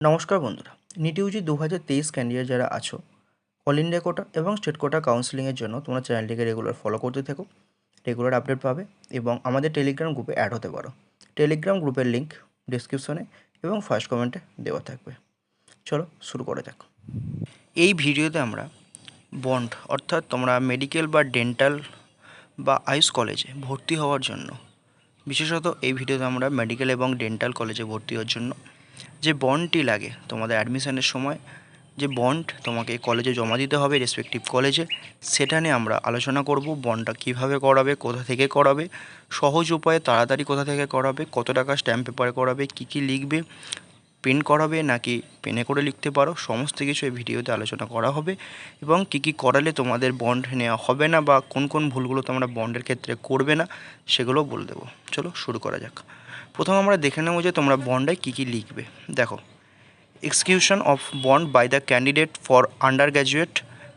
নমস্কার বন্ধুরা, NEET Yuji 2023 candidate যারা আছো, অল ইন্ডিয়া কোটা এবং স্টেট কোটা কাউন্সেলিংয়ের জন্য তোমরা চ্যানেলটিকে রেগুলার ফলো করতে থাকো। রেগুলার আপডেট পাবে এবং আমাদের টেলিগ্রাম গ্রুপে অ্যাড হতে পারো। টেলিগ্রাম গ্রুপের লিঙ্ক ডিসক্রিপশনে এবং ফার্স্ট কমেন্টে দেওয়া থাকবে। চলো শুরু করা যাক। এই ভিডিওতে আমরা বন্ড অর্থাৎ তোমরা মেডিকেল বা ডেন্টাল বা আইস কলেজে ভর্তি হওয়ার জন্য, বিশেষত এই ভিডিওতে আমরা মেডিকেল এবং ডেন্টাল কলেজে ভর্তি হওয়ার জন্য যে বন্ডটি লাগে তোমাদের অ্যাডমিশনের সময়, যে বন্ড তোমাকে কলেজে জমা দিতে হবে রেসপেক্টিভ কলেজে, সেটা নিয়ে আমরা আলোচনা করব। বন্ডটা কীভাবে করাবে, কোথা থেকে করাবে, সহজ উপায়ে তাড়াতাড়ি কোথা থেকে করাবে, কত টাকা স্ট্যাম্প পেপারে করাবে, কী কী লিখবে, প্রিন্ট করাবে নাকি পেনে করে লিখতে পারো, সমস্ত কিছু এই ভিডিওতে আলোচনা করা হবে। এবং কী কী করালে তোমাদের বন্ড নেওয়া হবে না বা কোন কোন ভুলগুলো তোমরা বন্ডের ক্ষেত্রে করবে না সেগুলো বলে দেবো। চলো শুরু করা যাক। প্রথম আমরা দেখে নেব যে তোমরা বন্ডে কী কী লিখবে। দেখো, execution of bond by the candidate for undergraduate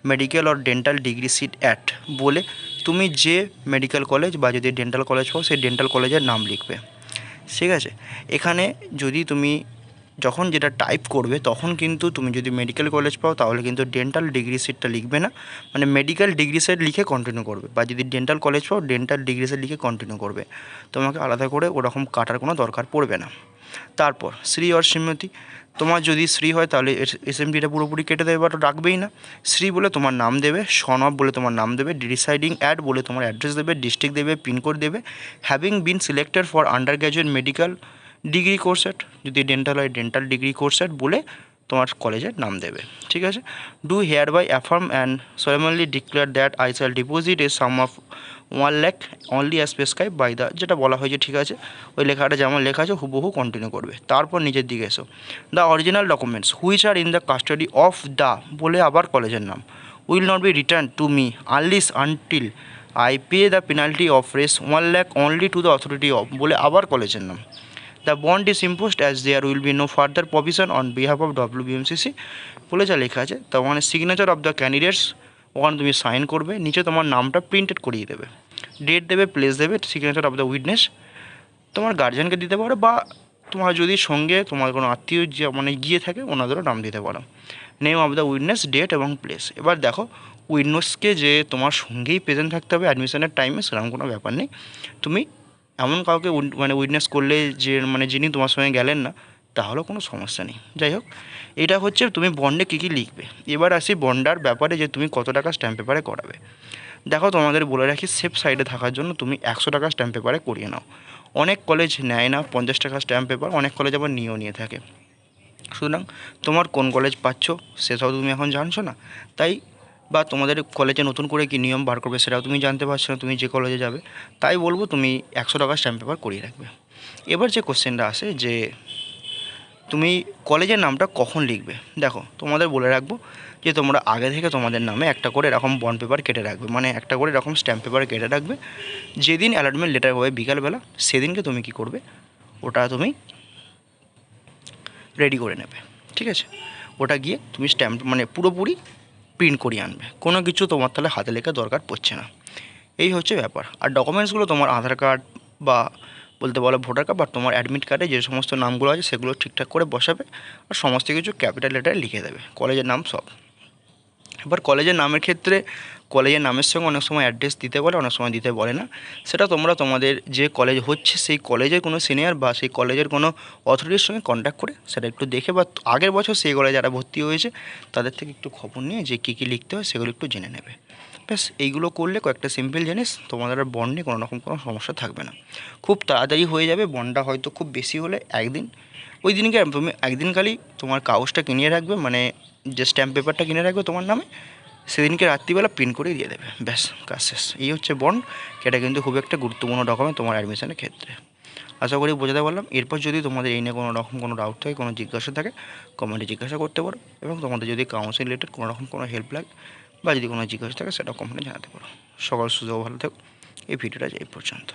medical or dental degree seat at বলে তুমি যে মেডিকেল কলেজ বা যদি ডেন্টাল কলেজ পাও সেই ডেন্টাল কলেজের নাম লিখবে। ঠিক আছে, এখানে যদি তুমি যখন যেটা টাইপ করবে তখন কিন্তু তুমি যদি মেডিকেল কলেজ পাও তাহলে কিন্তু ডেন্টাল ডিগ্রি সিটটা লিখবে না, মানে মেডিকেল ডিগ্রি সিট লিখে কন্টিনিউ করবে। বা যদি ডেন্টাল কলেজ পাও ডেন্টাল ডিগ্রি সিট লিখে কন্টিনিউ করবে, তোমাকে আলাদা করে ওরকম কাটার কোনো দরকার পড়বে না। তারপর শ্রী অর শ্রীমতী, তোমার যদি শ্রী হয় তাহলে এসএমটিটা পুরোপুরি কেটে দেবে বা রাখবেই না। শ্রী বলে তোমার নাম দেবে, সন অফ বলে তোমার নাম দেবে, ডিসাইডিং অ্যাট বলে তোমার অ্যাড্রেস দেবে, ডিস্ট্রিক্ট দেবে, পিনকোড দেবে, having been selected for undergraduate medical degree course at, যদি ডেন্টাল হয় ডেন্টাল ডিগ্রি কোর্সেট বলে তোমার কলেজের নাম দেবে। ঠিক আছে, do hereby affirm and solemnly declare that I shall deposit a sum of 1 lakh only as prescribed by the, যেটা বলা হয়েছে ঠিক আছে, ওই লেখাটা যেমন লেখা আছে হুবহু কন্টিনিউ করবে। তারপর নিচের দিকে এসো, the original documents which are in the custody of the বলে আবার কলেজের নাম, will not be return to me unless until I pay the penalty of রেস 1 lakh only to the authority of বলে আবার কলেজের নাম। The bond is imposed as there will be no further provision on behalf of wbmcc বলে যা লেখা আছে। তো ওখানে সিগনেচার অফ দ্য ক্যান্ডিডেটস, ওখানে তুমি সাইন করবে, নিচে তোমার নামটা প্রিন্টেড করিয়ে দেবে, ডেট দেবে, প্লেস দেবে, সিগনেচার অফ দ্য উইটনেস তোমার গার্জিয়ানকে দিতে পারো বা তোমার যদি সঙ্গে তোমার কোনো আত্মীয় যে মানে গিয়ে থাকে ওনাদেরও নাম দিতে পারো। Name of the witness, date এবং প্লেস। এবার দেখো, উইটনেসকে যে তোমার সঙ্গেই প্রেজেন্ট থাকতে হবে অ্যাডমিশনের টাইমে সেরকম কোনো ব্যাপার নেই। তুমি এমন কাউকে মানে উইটনেস করলে যে মানে যিনি তোমার সঙ্গে গেলেন না তাহলেও কোনো সমস্যা নেই। যাই হোক, এটা হচ্ছে তুমি বন্ডে কী কী লিখবে। এবার আসি বন্ডার ব্যাপারে যে তুমি কত টাকা স্ট্যাম্প পেপারে করাবে। দেখো, তোমাদের বলে রাখি সেফ সাইডে থাকার জন্য তুমি 100 টাকা স্ট্যাম্প পেপারে করিয়ে নাও। অনেক কলেজ নেয় না 50 টাকা স্ট্যাম্প পেপার, অনেক কলেজ আবার নিয়েও নিয়ে থাকে। সুতরাং তোমার কোন কলেজ পাচ্ছ সেটাও তুমি এখন জানছো না, তাই বা তোমাদের কলেজে নতুন করে কি নিয়ম বার করবে সেটাও তুমি জানতে পারছো না, তুমি যে কলেজে যাবে। তাই বলবো তুমি 100 টাকা স্ট্যাম্প পেপার করিয়ে রাখবে। এবার যে কোশ্চেনটা আসে যে তুমি কলেজের নামটা কখন লিখবে। দেখো, তোমাদের বলে রাখবো যে তোমরা আগে থেকে তোমাদের নামে একটা করে এরকম বন্ড পেপার কেটে রাখবে, মানে একটা করে এরকম স্ট্যাম্প পেপার কেটে রাখবে। যেদিন অ্যালটমেন্ট লেটার হবে বিকালবেলা, সেদিনকে তুমি কি করবে, ওটা তুমি রেডি করে নেবে। ঠিক আছে, ওটা গিয়ে তুমি স্ট্যাম্প মানে পুরোপুরি প্রিন্ট করিয়ে আনবে, কোনো কিছু তোমার তাহলে হাতে লেখা দরকার পড়ছে না। এই হচ্ছে ব্যাপার। আর ডকুমেন্টসগুলো তোমার আধার কার্ড বা বলতে বলো ভোটার কার্ড বা তোমার অ্যাডমিট কার্ডে যে সমস্ত নামগুলো আছে সেগুলো ঠিকঠাক করে বসাবে আর সমস্ত কিছু ক্যাপিটাল লেটারে লিখে দেবে, কলেজের নাম সব। এবার কলেজের নামের ক্ষেত্রে কলেজের নামের সঙ্গে অনেক সময় অ্যাড্রেস দিতে বলে, অনেক সময় দিতে বলে না। সেটা তোমরা তোমাদের যে কলেজ হচ্ছে সেই কলেজের কোনো সিনিয়র বা সেই কলেজের কোনো অথরিটির সঙ্গে কন্ট্যাক্ট করে সেটা একটু দেখে, বা আগের বছর সেই কলেজে যারা ভর্তি হয়েছে তাদের থেকে একটু খবর নিয়ে যে কী কী লিখতে হয় সেগুলো একটু জেনে নেবে। ব্যাস, এইগুলো করলে কয়েকটা সিম্পল জিনিস, তোমাদের আর বন্ড নিয়ে কোনো রকম কোনো সমস্যা থাকবে না, খুব তাড়াতাড়ি হয়ে যাবে। বন্ডটা হয়তো খুব বেশি হলে একদিন, ওই দিনকে তুমি একদিন খালি তোমার কাগজটা কিনিয়ে রাখবে, মানে যে স্ট্যাম্প পেপারটা কিনে রাখবে তোমার নামে, সেদিনকে রাত্রিবেলা প্রিন্ট করে দিয়ে দেবে, ব্যাস কাজ শেষ। এই হচ্ছে বন্ড। এটা কিন্তু খুব একটা গুরুত্বপূর্ণ ডকুমেন্ট তোমার অ্যাডমিশনের ক্ষেত্রে। আশা করি বোঝাতে পারলাম। এরপর যদি তোমাদের এই নিয়ে কোনো রকম কোনো ডাউট থাকে, কোনো জিজ্ঞাসা থাকে, কমেন্টে জিজ্ঞাসা করতে পারো। এবং তোমাদের যদি কাউন্সিল রিলেটেড কোনো রকম কোনো হেল্প লাগে বা যদি কোনো জিজ্ঞাসা থাকে সেটাও কমেন্টে জানাতে পারো। সকল সুযোগ ভালো থাকো। এই ভিডিওটা এই পর্যন্ত।